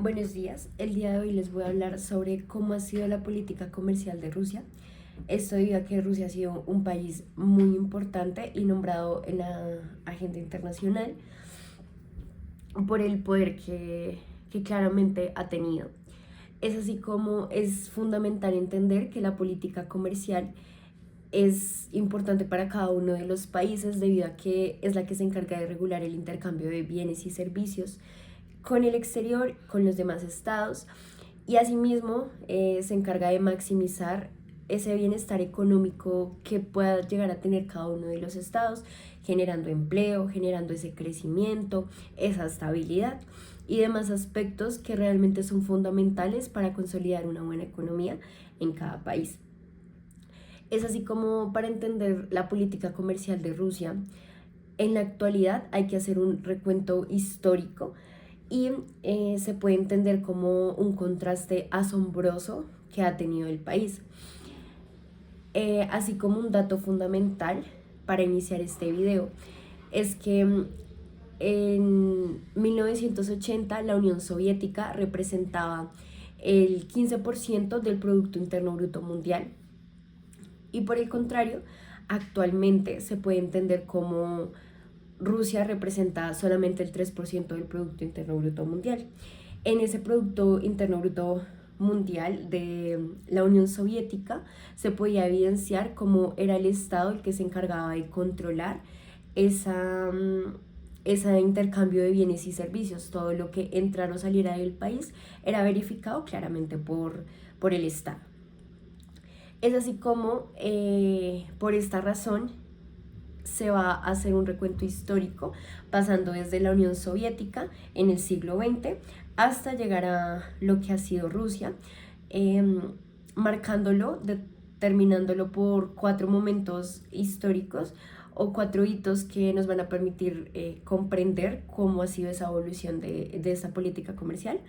Buenos días, el día de hoy les voy a hablar sobre cómo ha sido la política comercial de Rusia. Esto debido a que Rusia ha sido un país muy importante y nombrado en la agenda internacional por el poder que claramente ha tenido. Es así como es fundamental entender que la política comercial es importante para cada uno de los países debido a que es la que se encarga de regular el intercambio de bienes y servicios con el exterior, con los demás estados y asimismo se encarga de maximizar ese bienestar económico que pueda llegar a tener cada uno de los estados, generando empleo, generando ese crecimiento, esa estabilidad y demás aspectos que realmente son fundamentales para consolidar una buena economía en cada país. Es así como para entender la política comercial de Rusia, en la actualidad hay que hacer un recuento histórico y se puede entender como un contraste asombroso que ha tenido el país. Así como un dato fundamental para iniciar este video es que en 1980 la Unión Soviética representaba el 15% del Producto Interno Bruto Mundial y por el contrario, actualmente se puede entender como Rusia representa solamente el 3% del Producto Interno Bruto Mundial. En ese Producto Interno Bruto Mundial de la Unión Soviética se podía evidenciar cómo era el Estado el que se encargaba de controlar esa, ese intercambio de bienes y servicios. Todo lo que entrara o saliera del país era verificado claramente por el Estado. Es así como por esta razón se va a hacer un recuento histórico pasando desde la Unión Soviética en el siglo XX hasta llegar a lo que ha sido Rusia, marcándolo, determinándolo por 4 momentos históricos o 4 hitos que nos van a permitir comprender cómo ha sido esa evolución de esta política comercial.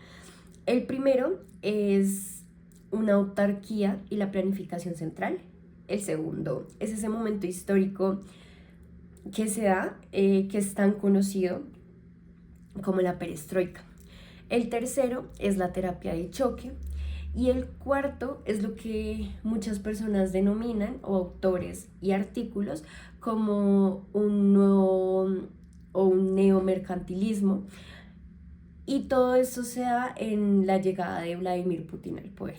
El primero es una autarquía y la planificación central. El segundo es ese momento histórico que se da, que es tan conocido como la perestroika. El tercero es la terapia de choque. Y el cuarto es lo que muchas personas denominan, o autores y artículos, como un nuevo o un neomercantilismo. Y todo esto se da en la llegada de Vladimir Putin al poder.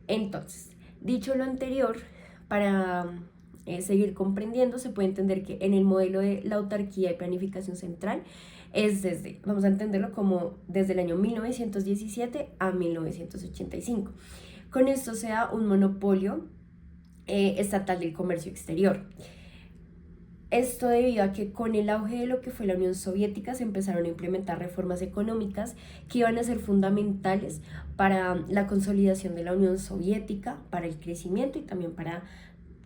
Entonces, dicho lo anterior, para seguir comprendiendo, se puede entender que en el modelo de la autarquía y planificación central es desde, vamos a entenderlo como desde el año 1917 a 1985. Con esto se da un monopolio estatal del comercio exterior. Esto debido a que con el auge de lo que fue la Unión Soviética se empezaron a implementar reformas económicas que iban a ser fundamentales para la consolidación de la Unión Soviética, para el crecimiento y también para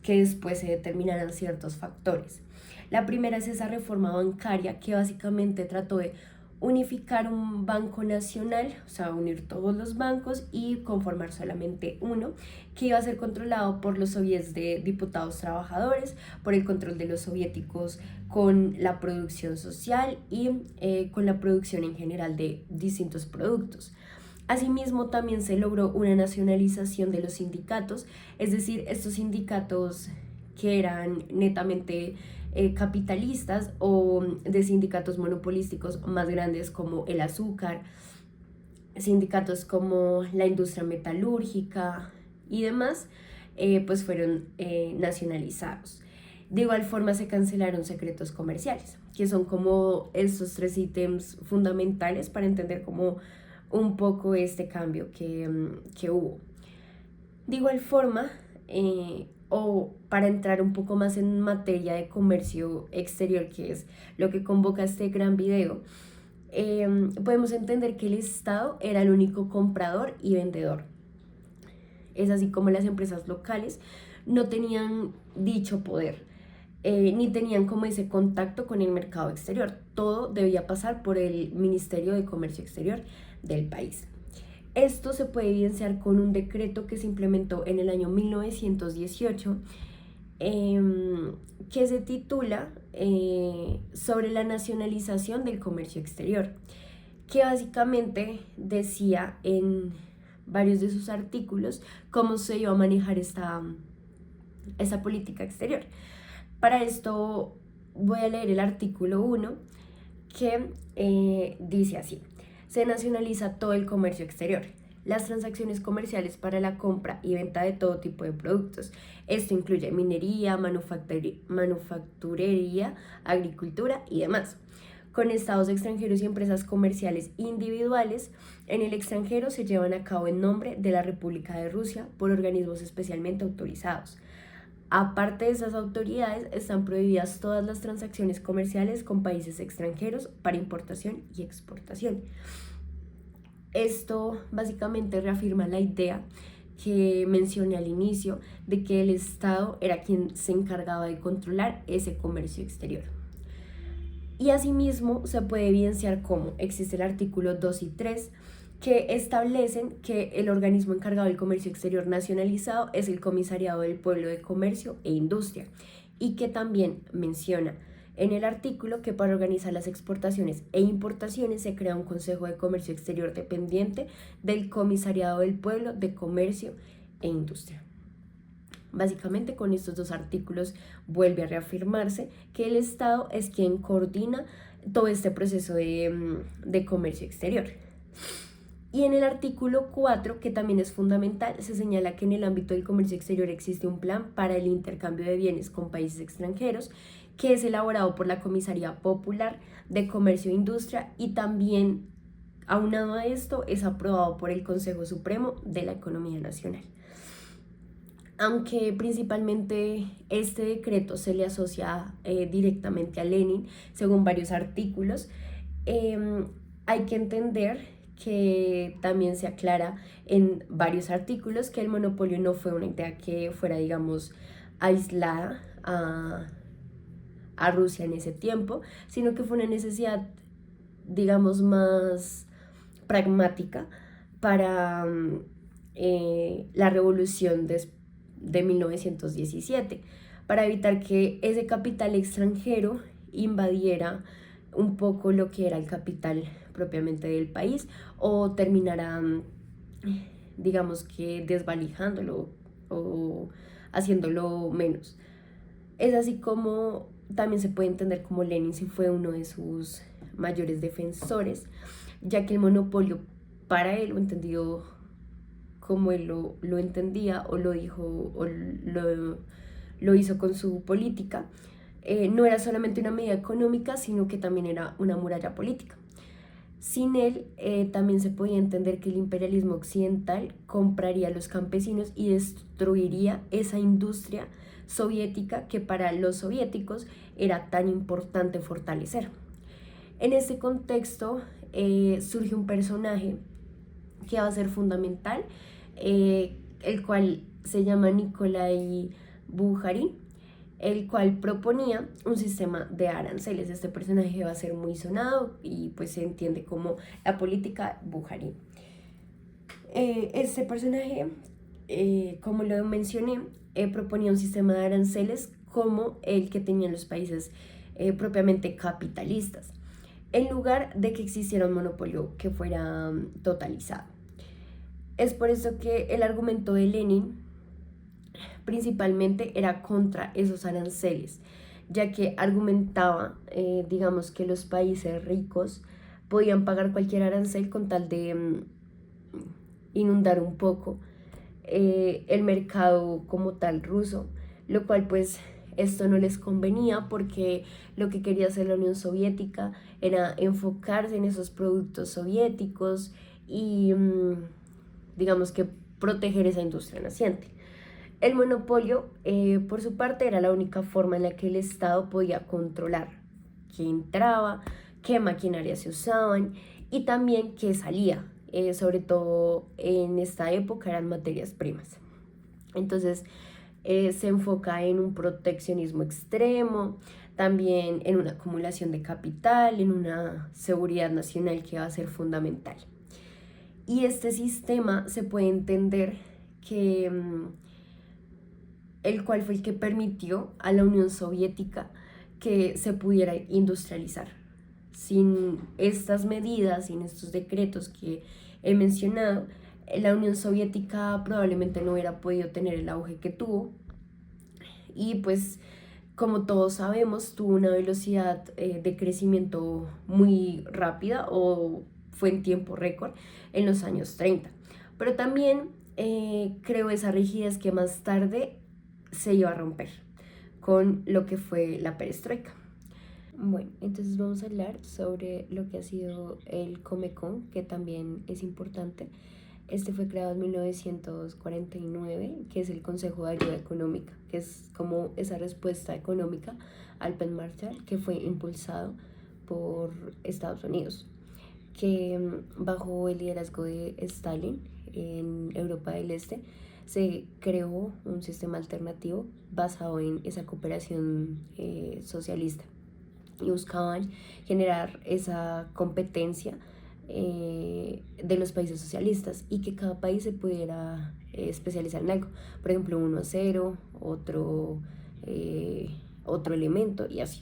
que después se determinaran ciertos factores. La primera es esa reforma bancaria que básicamente trató de unificar un banco nacional, o sea, unir todos los bancos y conformar solamente uno, que iba a ser controlado por los soviets de diputados trabajadores, por el control de los soviéticos con la producción social y con la producción en general de distintos productos. Asimismo, también se logró una nacionalización de los sindicatos, es decir, estos sindicatos que eran netamente capitalistas o de sindicatos monopolísticos más grandes como el azúcar, sindicatos como la industria metalúrgica y demás, pues fueron nacionalizados. De igual forma se cancelaron secretos comerciales, que son como estos 3 ítems fundamentales para entender cómo un poco este cambio que hubo. De igual forma, o para entrar un poco más en materia de comercio exterior, que es lo que convoca este gran video, podemos entender que el Estado era el único comprador y vendedor. Es así como las empresas locales no tenían dicho poder, ni tenían como ese contacto con el mercado exterior. Todo debía pasar por el Ministerio de Comercio Exterior del país. Esto se puede evidenciar con un decreto que se implementó en el año 1918, que se titula sobre la nacionalización del comercio exterior, que básicamente decía en varios de sus artículos cómo se iba a manejar esta política exterior. Para esto voy a leer el artículo 1 que dice así: se nacionaliza todo el comercio exterior, las transacciones comerciales para la compra y venta de todo tipo de productos. Esto incluye minería, manufacturería, agricultura y demás. Con estados extranjeros y empresas comerciales individuales en el extranjero se llevan a cabo en nombre de la República de Rusia por organismos especialmente autorizados. Aparte de esas autoridades, están prohibidas todas las transacciones comerciales con países extranjeros para importación y exportación. Esto básicamente reafirma la idea que mencioné al inicio de que el Estado era quien se encargaba de controlar ese comercio exterior. Y asimismo se puede evidenciar cómo existe el artículo 2 y 3 que establecen que el organismo encargado del comercio exterior nacionalizado es el Comisariado del Pueblo de Comercio e Industria, y que también menciona en el artículo que para organizar las exportaciones e importaciones se crea un Consejo de Comercio Exterior dependiente del Comisariado del Pueblo de Comercio e Industria. Básicamente con estos dos artículos vuelve a reafirmarse que el Estado es quien coordina todo este proceso de comercio exterior. Y en el artículo 4, que también es fundamental, se señala que en el ámbito del comercio exterior existe un plan para el intercambio de bienes con países extranjeros, que es elaborado por la Comisaría Popular de Comercio e Industria, y también, aunado a esto, es aprobado por el Consejo Supremo de la Economía Nacional. Aunque principalmente este decreto se le asocia directamente a Lenin, según varios artículos, hay que entender que también se aclara en varios artículos que el monopolio no fue una idea que fuera, digamos, aislada a Rusia en ese tiempo, sino que fue una necesidad, digamos, más pragmática para la revolución de 1917, para evitar que ese capital extranjero invadiera un poco lo que era el capital propiamente del país o terminara, digamos que desvalijándolo o haciéndolo menos. Es así como también se puede entender como Lenin sí fue uno de sus mayores defensores, ya que el monopolio para él, o entendido como él lo entendía o lo dijo o lo hizo con su política, no era solamente una medida económica, sino que también era una muralla política. Sin él, también se podía entender que el imperialismo occidental compraría a los campesinos y destruiría esa industria soviética que para los soviéticos era tan importante fortalecer. En este contexto surge un personaje que va a ser fundamental, el cual se llama Nikolai Bukharin, el cual proponía un sistema de aranceles. Este personaje va a ser muy sonado y pues se entiende como la política Bukharin. Este personaje, como lo mencioné, proponía un sistema de aranceles como el que tenían los países propiamente capitalistas, en lugar de que existiera un monopolio que fuera totalizado. Es por eso que el argumento de Lenin principalmente era contra esos aranceles, ya que argumentaba, digamos, que los países ricos podían pagar cualquier arancel con tal de inundar un poco el mercado como tal ruso, lo cual pues esto no les convenía porque lo que quería hacer la Unión Soviética era enfocarse en esos productos soviéticos y digamos que proteger esa industria naciente. El monopolio, por su parte, era la única forma en la que el Estado podía controlar qué entraba, qué maquinaria se usaban y también qué salía, sobre todo en esta época eran materias primas. Entonces se enfoca en un proteccionismo extremo, también en una acumulación de capital, en una seguridad nacional que va a ser fundamental. Y este sistema se puede entender que el cual fue el que permitió a la Unión Soviética que se pudiera industrializar, sin estas medidas, sin estos decretos que he mencionado, la Unión Soviética probablemente no hubiera podido tener el auge que tuvo y pues como todos sabemos tuvo una velocidad de crecimiento muy rápida o fue en tiempo récord en los años 30. Pero también creo esa rigidez que más tarde se iba a romper con lo que fue la perestroika. Bueno, entonces vamos a hablar sobre lo que ha sido el Comecon, que también es importante. Este fue creado en 1949, que es el Consejo de Ayuda Económica, que es como esa respuesta económica al Plan Marshall que fue impulsado por Estados Unidos, que bajo el liderazgo de Stalin en Europa del Este se creó un sistema alternativo basado en esa cooperación socialista y buscaban generar esa competencia de los países socialistas y que cada país se pudiera especializar en algo. Por ejemplo, uno acero, otro elemento y así.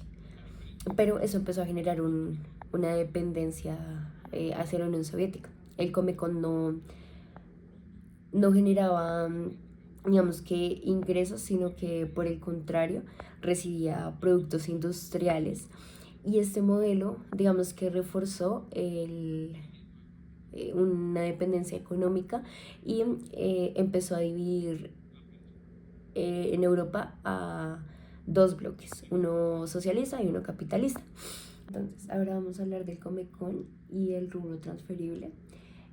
Pero eso empezó a generar una dependencia hacia la Unión Soviética. El Comecon no generaba, digamos que ingresos, sino que por el contrario recibía productos industriales y este modelo, digamos que reforzó una dependencia económica y empezó a dividir en Europa a dos bloques, uno socialista y uno capitalista. Entonces, ahora vamos a hablar del Comecon y el rubro transferible.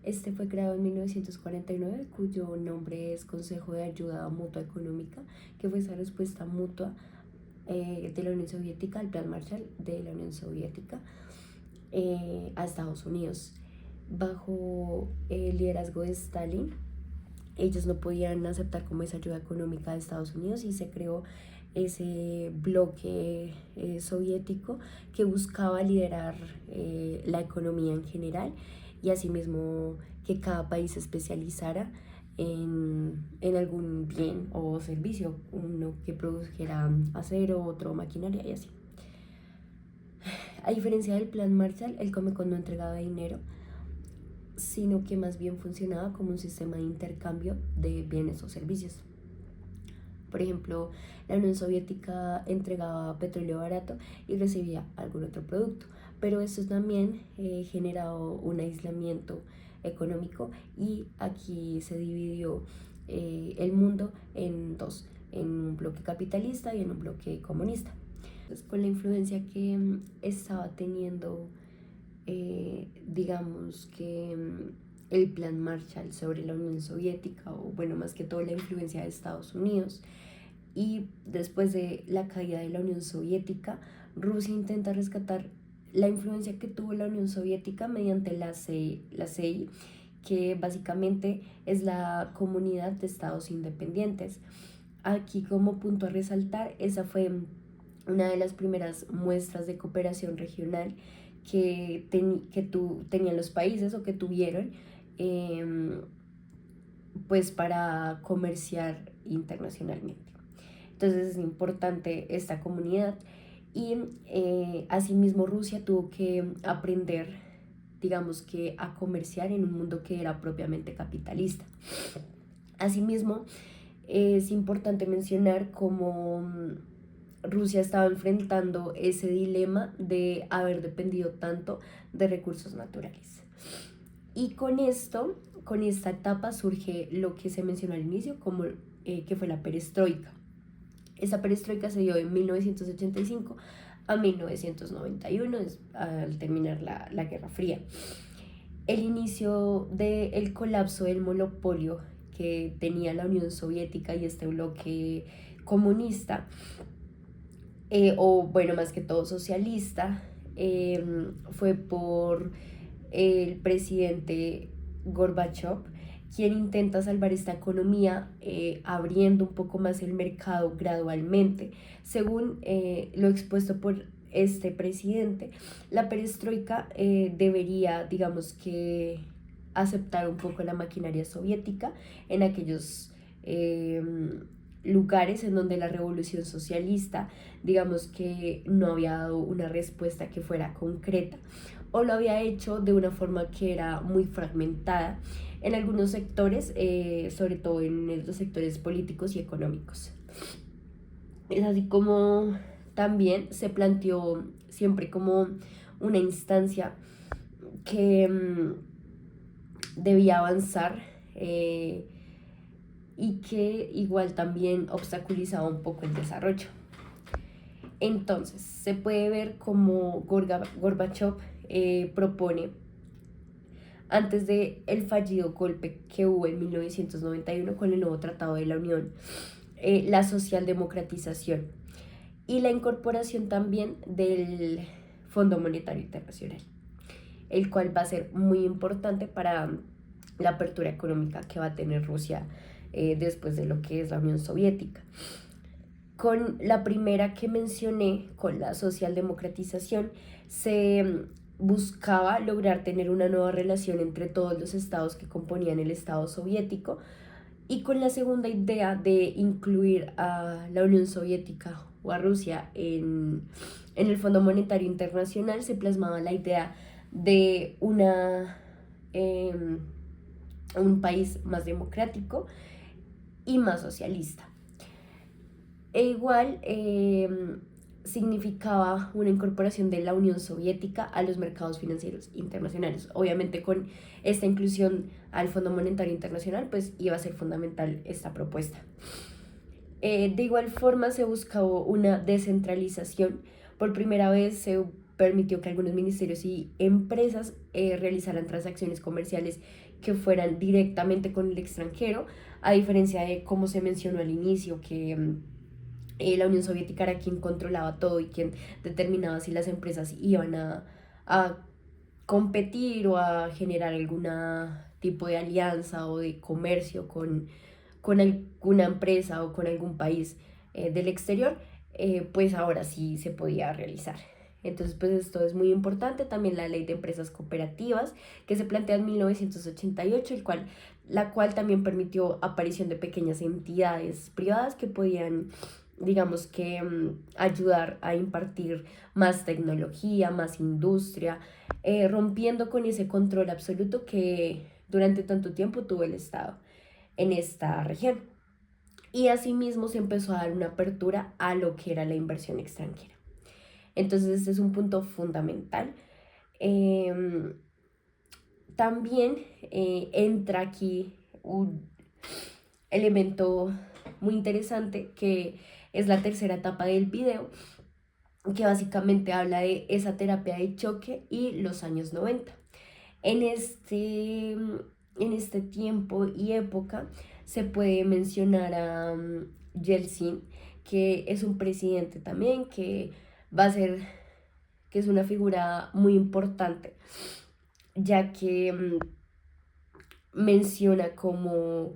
Este fue creado en 1949, cuyo nombre es Consejo de Ayuda Mutua Económica, que fue esa respuesta mutua de la Unión Soviética al Plan Marshall de la Unión Soviética a Estados Unidos. Bajo el liderazgo de Stalin, ellos no podían aceptar como esa ayuda económica de Estados Unidos y se creó ese bloque soviético que buscaba liderar la economía en general y asimismo que cada país se especializara en algún bien o servicio, uno que produjera acero, otro maquinaria y así. A diferencia del Plan Marshall, el Comecon no entregaba dinero, sino que más bien funcionaba como un sistema de intercambio de bienes o servicios. Por ejemplo, la Unión Soviética entregaba petróleo barato y recibía algún otro producto, pero esto también generaba un aislamiento económico y aquí se dividió el mundo en dos, en un bloque capitalista y en un bloque comunista. Entonces, con la influencia que estaba teniendo, digamos que el Plan Marshall sobre la Unión Soviética, o bueno, más que todo la influencia de Estados Unidos, y después de la caída de la Unión Soviética, Rusia intenta rescatar la influencia que tuvo la Unión Soviética mediante la CEI, que básicamente es la Comunidad de Estados Independientes. Aquí como punto a resaltar, esa fue una de las primeras muestras de cooperación regional que tenían los países o que tuvieron pues para comerciar internacionalmente. Entonces es importante esta comunidad y asimismo Rusia tuvo que aprender, digamos que a comerciar en un mundo que era propiamente capitalista. Asimismo es importante mencionar cómo Rusia estaba enfrentando ese dilema de haber dependido tanto de recursos naturales. Y con esta etapa surge lo que se mencionó al inicio como que fue la perestroika. Esa perestroika se dio de 1985 a 1991, al terminar la Guerra Fría. El inicio del colapso del monopolio que tenía la Unión Soviética y este bloque comunista, o bueno, más que todo socialista, fue por el presidente Gorbachev, quien intenta salvar esta economía abriendo un poco más el mercado gradualmente. Según lo expuesto por este presidente, la perestroika debería, digamos que, aceptar un poco la maquinaria soviética en aquellos lugares en donde la revolución socialista, digamos que no había dado una respuesta que fuera concreta o lo había hecho de una forma que era muy fragmentada en algunos sectores, sobre todo en los sectores políticos y económicos. Es así como también se planteó siempre como una instancia que debía avanzar, y que igual también obstaculizaba un poco el desarrollo. Entonces, se puede ver como Gorbachev propone, antes de el fallido golpe que hubo en 1991 con el nuevo Tratado de la Unión, la socialdemocratización y la incorporación también del Fondo Monetario Internacional, el cual va a ser muy importante para la apertura económica que va a tener Rusia después de lo que es la Unión Soviética. Con la primera que mencioné, con la socialdemocratización, se buscaba lograr tener una nueva relación entre todos los estados que componían el Estado soviético, y con la segunda idea de incluir a la Unión Soviética o a Rusia en el Fondo Monetario Internacional, se plasmaba la idea de eh, un país más democrático y más socialista. E igual significaba una incorporación de la Unión Soviética a los mercados financieros internacionales. Obviamente con esta inclusión al Fondo Monetario Internacional, pues iba a ser fundamental esta propuesta. De igual forma se buscaba una descentralización. Por primera vez se permitió que algunos ministerios y empresas realizaran transacciones comerciales que fueran directamente con el extranjero, a diferencia de como se mencionó al inicio, que la Unión Soviética era quien controlaba todo y quien determinaba si las empresas iban a competir o a generar algún tipo de alianza o de comercio con alguna empresa o con algún país del exterior, pues ahora sí se podía realizar. Entonces, pues esto es muy importante. También la ley de empresas cooperativas que se plantea en 1988, la cual también permitió aparición de pequeñas entidades privadas que podían, digamos que, ayudar a impartir más tecnología, más industria, rompiendo con ese control absoluto que durante tanto tiempo tuvo el Estado en esta región. Y asimismo se empezó a dar una apertura a lo que era la inversión extranjera. Entonces este es un punto fundamental. También entra aquí un elemento muy interesante que es la tercera etapa del video, que básicamente habla de esa terapia de choque y los años 90. En este tiempo y época se puede mencionar a Yeltsin, que es un presidente también que va a ser, que es una figura muy importante, ya que menciona como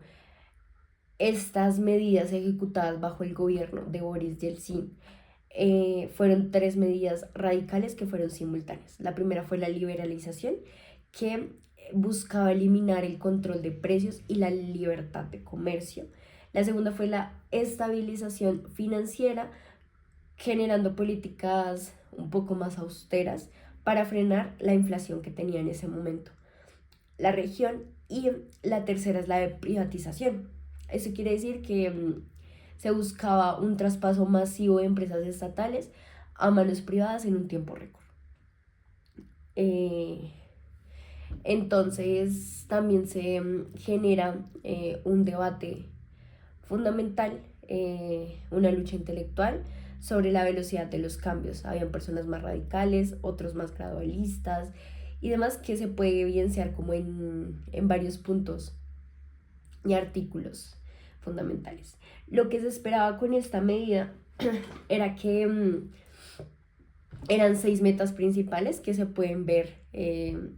estas medidas ejecutadas bajo el gobierno de Boris Yeltsin fueron tres medidas radicales que fueron simultáneas. La primera fue la liberalización, que buscaba eliminar el control de precios y la libertad de comercio. La segunda fue la estabilización financiera, generando políticas un poco más austeras para frenar la inflación que tenía en ese momento la región. Y la tercera es la de privatización. Eso quiere decir que se buscaba un traspaso masivo de empresas estatales a manos privadas en un tiempo récord. Entonces también se genera un debate fundamental, una lucha intelectual sobre la velocidad de los cambios. Habían personas más radicales, otros más gradualistas y demás, que se puede evidenciar como en varios puntos y artículos fundamentales. Lo que se esperaba con esta medida era que eran 6 metas principales que se pueden ver en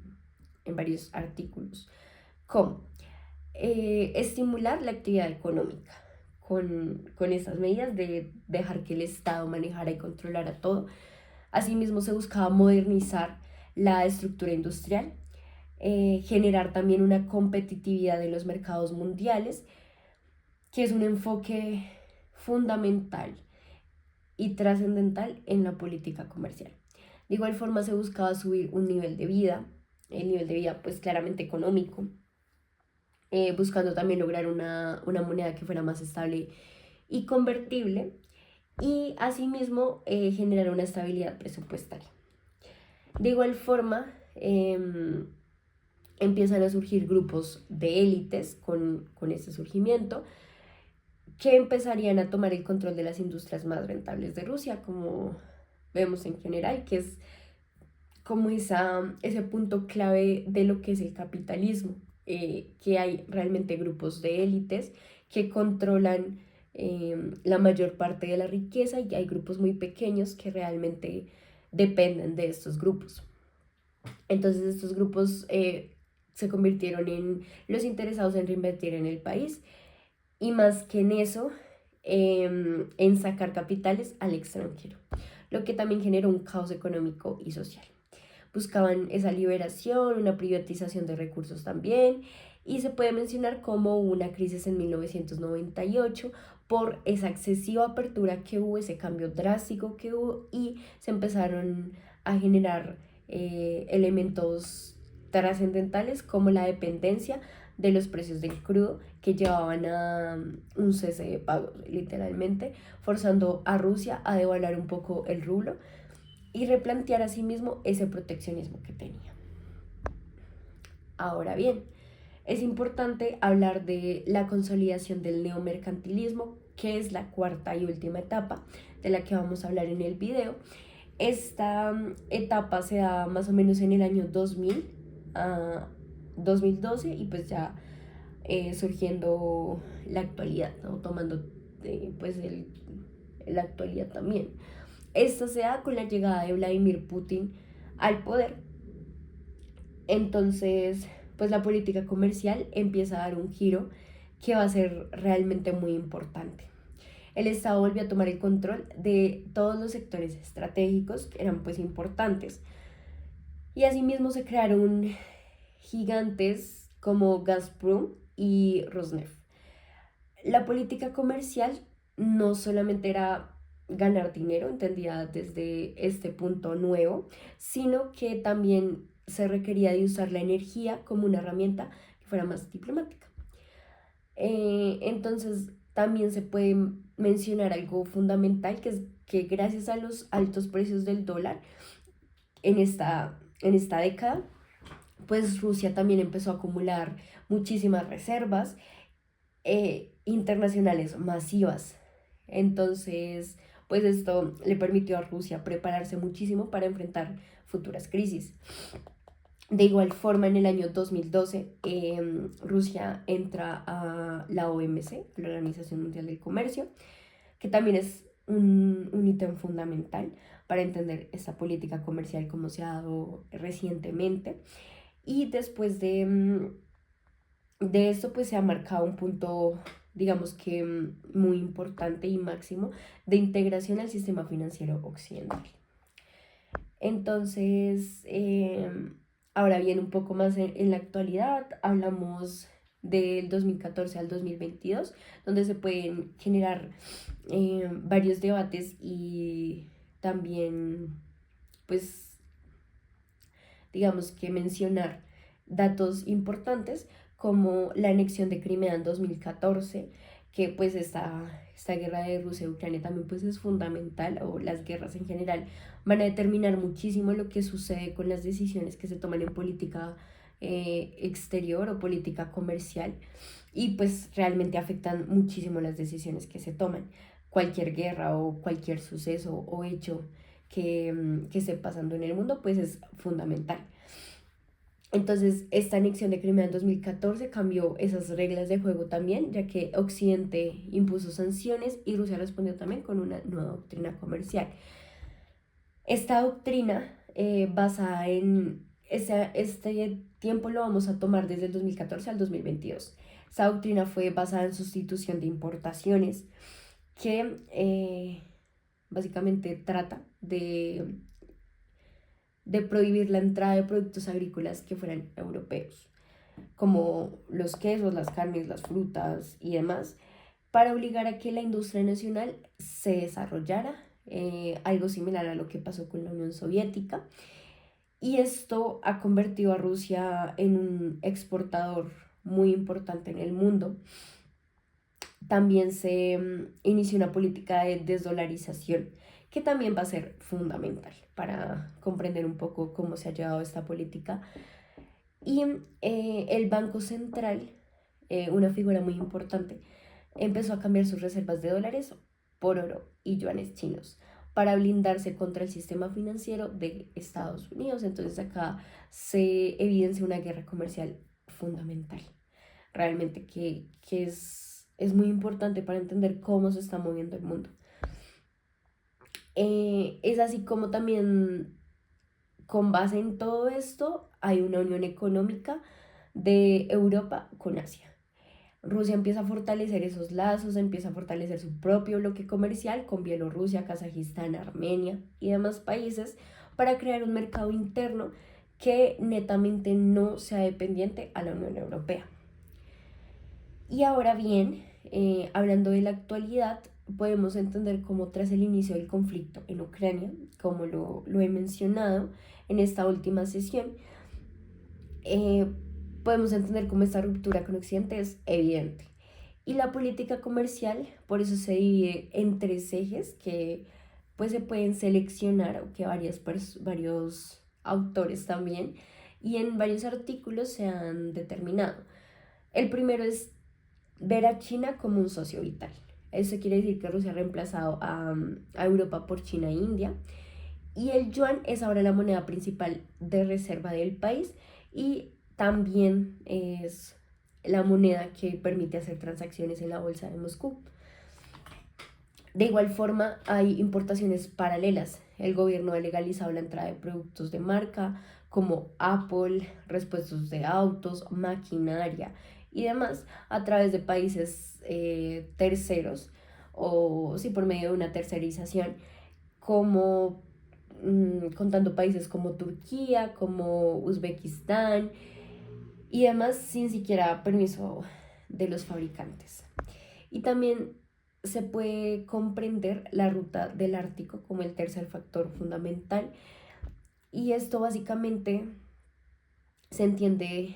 varios artículos, como estimular la actividad económica con estas medidas de dejar que el Estado manejara y controlara todo. Asimismo se buscaba modernizar la estructura industrial, generar también una competitividad en los mercados mundiales, que es un enfoque fundamental y trascendental en la política comercial. De igual forma se buscaba subir un nivel de vida, el nivel de vida pues claramente económico, buscando también lograr una moneda que fuera más estable y convertible y asimismo generar una estabilidad presupuestaria. De igual forma, empiezan a surgir grupos de élites con este surgimiento que empezarían a tomar el control de las industrias más rentables de Rusia, como vemos en general, que es como ese punto clave de lo que es el capitalismo, que hay realmente grupos de élites que controlan la mayor parte de la riqueza y hay grupos muy pequeños que realmente dependen de estos grupos. Entonces estos grupos se convirtieron en los interesados en reinvertir en el país y más que en eso, en sacar capitales al extranjero, lo que también generó un caos económico y social. Buscaban esa liberación, una privatización de recursos también, y se puede mencionar como una crisis en 1998 por esa excesiva apertura que hubo, ese cambio drástico que hubo, y se empezaron a generar elementos trascendentales como la dependencia de los precios del crudo que llevaban a un cese de pagos, literalmente, forzando a Rusia a devaluar un poco el rublo y replantear a sí mismo ese proteccionismo que tenía. Ahora bien, es importante hablar de la consolidación del neomercantilismo, que es la cuarta y última etapa de la que vamos a hablar en el video. Esta etapa se da más o menos en el año 2000 a 2012 y pues ya surgiendo la actualidad, ¿no? Tomando pues la actualidad también. Esto se da con la llegada de Vladimir Putin al poder. Entonces, pues la política comercial empieza a dar un giro que va a ser realmente muy importante. El Estado volvió a tomar el control de todos los sectores estratégicos que eran pues importantes. Y asimismo se crearon gigantes como Gazprom y Rosneft. La política comercial no solamente era ganar dinero, entendida desde este punto nuevo, sino que también se requería de usar la energía como una herramienta que fuera más diplomática. Entonces también se puede mencionar algo fundamental, que es que gracias a los altos precios del dólar en esta década, pues Rusia también empezó a acumular muchísimas reservas internacionales masivas. Entonces, pues esto le permitió a Rusia prepararse muchísimo para enfrentar futuras crisis. De igual forma, en el año 2012, Rusia entra a la OMC, la Organización Mundial del Comercio, que también es un ítem fundamental para entender esta política comercial como se ha dado recientemente. Y después de esto, pues se ha marcado un punto, digamos que muy importante y máximo de integración al sistema financiero occidental. Entonces, ahora bien, un poco más en la actualidad, hablamos del 2014 al 2022, donde se pueden generar varios debates y también, pues, digamos que mencionar datos importantes como la anexión de Crimea en 2014, que pues esta guerra de Rusia y Ucrania también pues es fundamental, o las guerras en general van a determinar muchísimo lo que sucede con las decisiones que se toman en política exterior o política comercial, y pues realmente afectan muchísimo las decisiones que se toman. Cualquier guerra o cualquier suceso o hecho que esté pasando en el mundo pues es fundamental. Entonces, esta anexión de Crimea en 2014 cambió esas reglas de juego también, ya que Occidente impuso sanciones y Rusia respondió también con una nueva doctrina comercial. Esta doctrina, basada en este tiempo, lo vamos a tomar desde el 2014 al 2022. Esta doctrina fue basada en sustitución de importaciones, que básicamente trata de prohibir la entrada de productos agrícolas que fueran europeos, como los quesos, las carnes, las frutas y demás, para obligar a que la industria nacional se desarrollara, algo similar a lo que pasó con la Unión Soviética. Y esto ha convertido a Rusia en un exportador muy importante en el mundo. También se inició una política de desdolarización que también va a ser fundamental para comprender un poco cómo se ha llevado esta política. Y el Banco Central, una figura muy importante, empezó a cambiar sus reservas de dólares por oro y yuanes chinos para blindarse contra el sistema financiero de Estados Unidos. Entonces acá se evidencia una guerra comercial fundamental, realmente que es muy importante para entender cómo se está moviendo el mundo. Es así como también con base en todo esto hay una unión económica de Europa con Asia. Rusia empieza a fortalecer esos lazos, empieza a fortalecer su propio bloque comercial con Bielorrusia, Kazajistán, Armenia y demás países para crear un mercado interno que netamente no sea dependiente a la Unión Europea. Y ahora bien, hablando de la actualidad, podemos entender cómo tras el inicio del conflicto en Ucrania, como lo he mencionado en esta última sesión, eh, podemos entender cómo esta ruptura con Occidente es evidente. Y la política comercial, por eso se divide en tres ejes que pues se pueden seleccionar, o que varios autores también, y en varios artículos se han determinado. El primero es ver a China como un socio vital. Eso quiere decir que Rusia ha reemplazado a Europa por China e India. Y el yuan es ahora la moneda principal de reserva del país y también es la moneda que permite hacer transacciones en la bolsa de Moscú. De igual forma, hay importaciones paralelas. El gobierno ha legalizado la entrada de productos de marca como Apple, repuestos de autos, maquinaria y demás a través de países terceros o sí por medio de una tercerización como contando países como Turquía, como Uzbekistán y demás sin siquiera permiso de los fabricantes. Y también se puede comprender la ruta del Ártico como el tercer factor fundamental. Y esto básicamente se entiende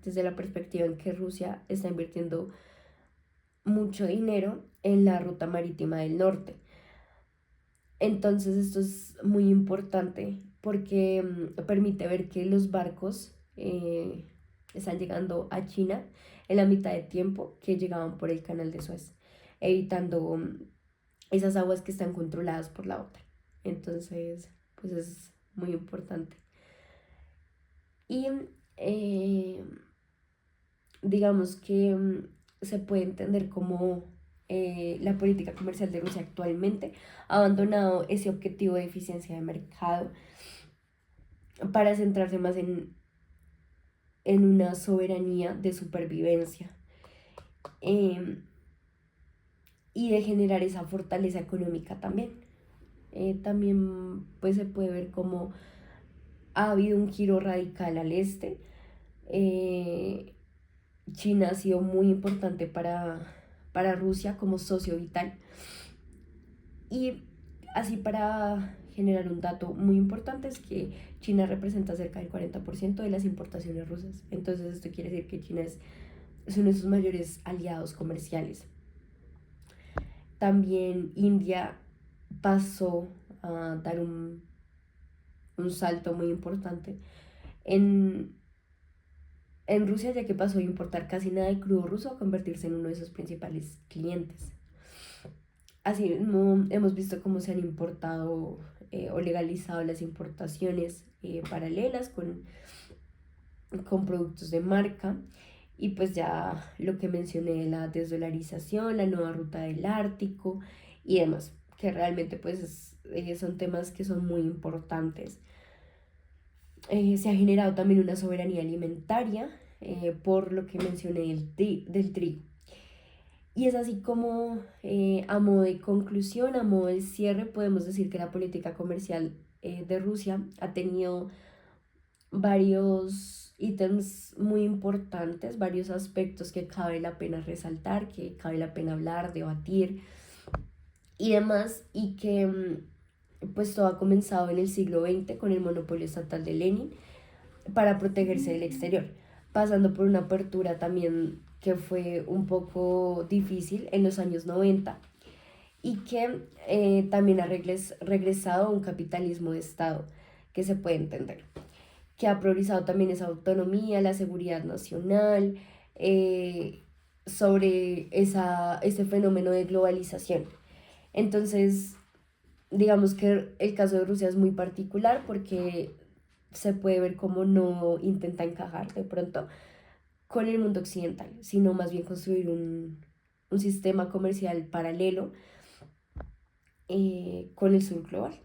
desde la perspectiva en que Rusia está invirtiendo mucho dinero en la ruta marítima del norte. Entonces esto es muy importante porque permite ver que los barcos están llegando a China en la mitad de tiempo que llegaban por el canal de Suez, evitando esas aguas que están controladas por la OTAN. Entonces, pues es muy importante. Y eh, digamos que se puede entender como la política comercial de Rusia actualmente ha abandonado ese objetivo de eficiencia de mercado para centrarse más en una soberanía de supervivencia eh, y de generar esa fortaleza económica también. También pues se puede ver como ha habido un giro radical al este. Eh, China ha sido muy importante para Rusia como socio vital. Y así para generar un dato muy importante es que China representa cerca del 40% de las importaciones rusas. Entonces esto quiere decir que China es uno de sus mayores aliados comerciales. También India pasó a dar un salto muy importante en Rusia, ya que pasó de importar casi nada de crudo ruso a convertirse en uno de sus principales clientes. Así hemos visto cómo se han importado o legalizado las importaciones paralelas con productos de marca y pues ya lo que mencioné, la desdolarización, la nueva ruta del Ártico y demás, que realmente pues son temas que son muy importantes. Se ha generado también una soberanía alimentaria por lo que mencioné del trigo. Y es así como a modo de conclusión, a modo de cierre, podemos decir que la política comercial de Rusia ha tenido varios ítems muy importantes, varios aspectos que cabe la pena resaltar, que cabe la pena hablar, debatir y demás, y que pues todo ha comenzado en el siglo XX con el monopolio estatal de Lenin para protegerse del exterior, pasando por una apertura también que fue un poco difícil en los años 90 y que también ha regresado a un capitalismo de Estado que se puede entender, que ha priorizado también esa autonomía, la seguridad nacional, eh, sobre ese fenómeno de globalización. Entonces, digamos que el caso de Rusia es muy particular porque se puede ver como no intenta encajar de pronto con el mundo occidental, sino más bien construir un sistema comercial paralelo con el sur global.